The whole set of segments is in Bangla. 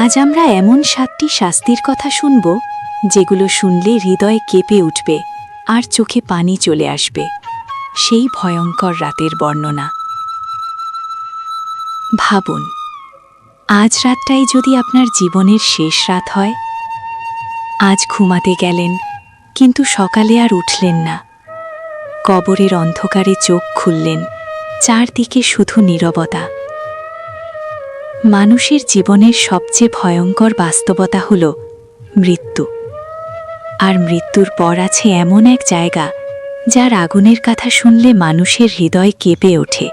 আজ আমরা এমন 7টি শাস্তির কথা শুনব যেগুলো শুনলে হৃদয় কেঁপে উঠবে আর চোখে পানি চলে আসবে। সেই ভয়ঙ্কর রাতের বর্ণনা। ভাবুন, আজ রাতটাই যদি আপনার জীবনের শেষ রাত হয়। আজ ঘুমাতে গেলেন, কিন্তু সকালে আর উঠলেন না। কবরের অন্ধকারে চোখ খুললেন, চারদিকে শুধু নীরবতা। মানুষের জীবনের সবচেয়ে ভয়ঙ্কর বাস্তবতা হল মৃত্যু। আর মৃত্যুর পর আছে এমন এক জায়গা যার আগুনের কথা শুনলে মানুষের হৃদয় কেঁপে ওঠে।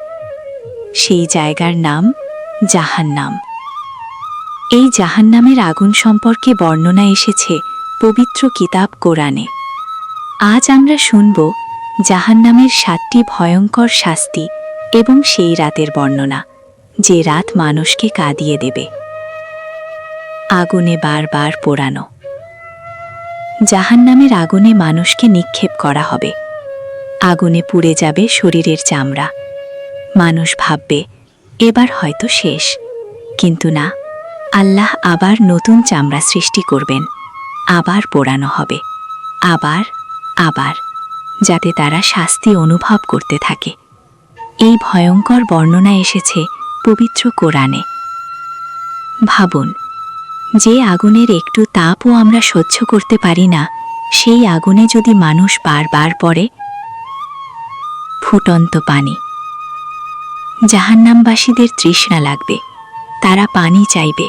সেই জায়গার নাম জাহান্নাম। এই জাহান্নামের আগুন সম্পর্কে বর্ণনা এসেছে পবিত্র কিতাব কোরআনে। আজ আমরা শুনব জাহান্নামের 7টি ভয়ঙ্কর শাস্তি এবং সেই রাতের বর্ণনা, যে রাত মানুষকে কাঁদিয়ে দেবে। আগুনে বারবার পোড়ানো। জাহান্নামের আগুনে মানুষকে নিক্ষেপ করা হবে। আগুনে পুড়ে যাবে শরীরের চামড়া। মানুষ ভাববে এবার হয়তো শেষ, কিন্তু না, আল্লাহ আবার নতুন চামড়া সৃষ্টি করবেন। আবার পোড়ানো হবে, আবার আবার, যাতে তারা শাস্তি অনুভব করতে থাকে। এই ভয়ঙ্কর বর্ণনা এসেছে পবিত্র কোরআনে। ভাবুন, যে আগুনের একটু তাপও আমরা সহ্য করতে পারি না, সেই আগুনে যদি মানুষ বারবার পড়ে। ফুটন্ত পানি। জাহান্নামবাসীদের তৃষ্ণা লাগবে, তারা পানি চাইবে।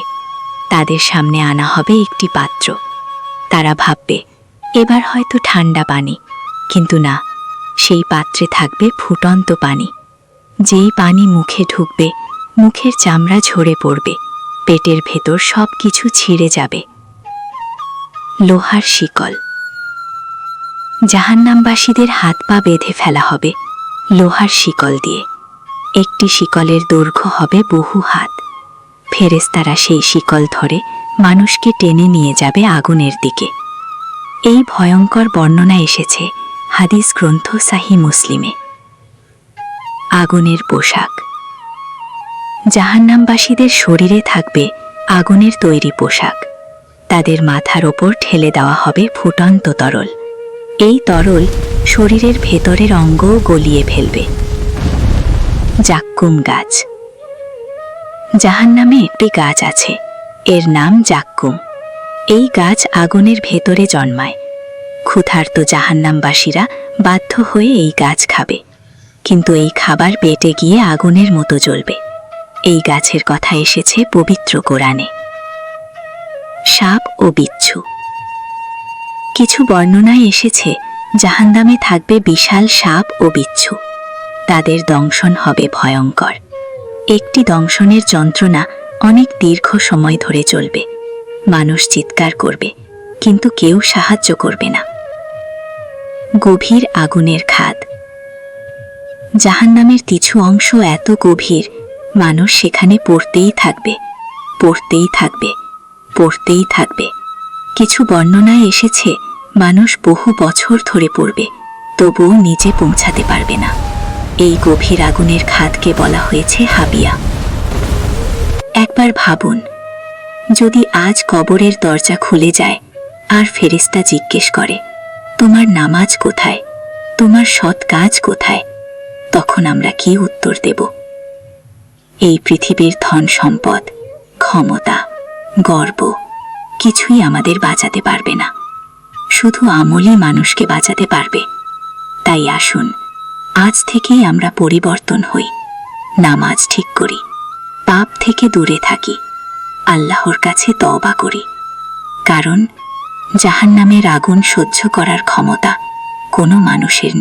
তাদের সামনে আনা হবে একটি পাত্র। তারা ভাববে এবার হয়তো ঠান্ডা পানি, কিন্তু না, সেই পাত্রে থাকবে ফুটন্ত পানি। যেই পানি মুখে ঢুকবে, মুখের চামড়া ঝরে পড়বে, পেটের ভেতর সব কিছু ছিঁড়ে যাবে। লোহার শিকল। জাহান্নামবাসীদের হাত পা বেঁধে ফেলা হবে লোহার শিকল দিয়ে। একটি শিকলের দৈর্ঘ্য হবে বহু হাত। ফেরেশতারা সেই শিকল ধরে মানুষকে টেনে নিয়ে যাবে আগুনের দিকে। এই ভয়ঙ্কর বর্ণনা এসেছে হাদিস গ্রন্থ সাহিহ মুসলিমে। আগুনের পোশাক। জাহান্নামবাসীদের শরীরে থাকবে আগুনের তৈরি পোশাক। তাদের মাথার ওপর ঠেলে দেওয়া হবে ফুটন্ত তরল। এই তরল শরীরের ভেতরের অঙ্গও গলিয়ে ফেলবে। জাক্কুম গাছ। জাহান্নামে একটি গাছ আছে, এর নাম জাক্কুম। এই গাছ আগুনের ভেতরে জন্মায়। ক্ষুধার্ত জাহান্নামবাসীরা বাধ্য হয়ে এই গাছ খাবে, কিন্তু এই খাবার পেটে গিয়ে আগুনের মতো জ্বলবে। এই গাছের কথা এসেছে পবিত্র কোরআনে। সাপ ও বিচ্ছু। কিছু বর্ণনায় এসেছে জাহান্নামে থাকবে বিশাল সাপ ও বিচ্ছু। তাদের দংশন হবে ভয়ঙ্কর। একটি দংশনের যন্ত্রণা অনেক দীর্ঘ সময় ধরে চলবে। মানুষ চিৎকার করবে, কিন্তু কেউ সাহায্য করবে না। গভীর আগুনের খাদ। জাহান্নামের কিছু অংশ এত গভীর, মানুষ সেখানে পড়তেই থাকবে, পড়তেই থাকবে, পড়তেই থাকবে। কিছু বর্ণনায় এসেছে মানুষ বহু বছর ধরে পড়বে, তবুও নিজে পৌঁছাতে পারবে না। এই গভীর আগুনের খাদকে বলা হয়েছে হাবিয়া। একবার ভাবুন, যদি আজ কবরের দরজা খুলে যায় আর ফেরেশতা জিজ্ঞেস করে তোমার নামাজ কোথায়, তোমার সৎ কাজ কোথায়, তখন আমরা কি উত্তর দেব? এই পৃথিবীর ধন সম্পদ, ক্ষমতা, গর্ব কিছুই আমাদের বাঁচাতে পারবে না। শুধু আমলই মানুষকে বাঁচাতে পারবে। তাই আসুন, আজ থেকেই আমরা পরিবর্তন হই, নামাজ ঠিক করি, পাপ থেকে দূরে থাকি, আল্লাহর কাছে তওবা করি। কারণ জাহান্নামের আগুন সহ্য করার ক্ষমতা কোনো মানুষের নেই।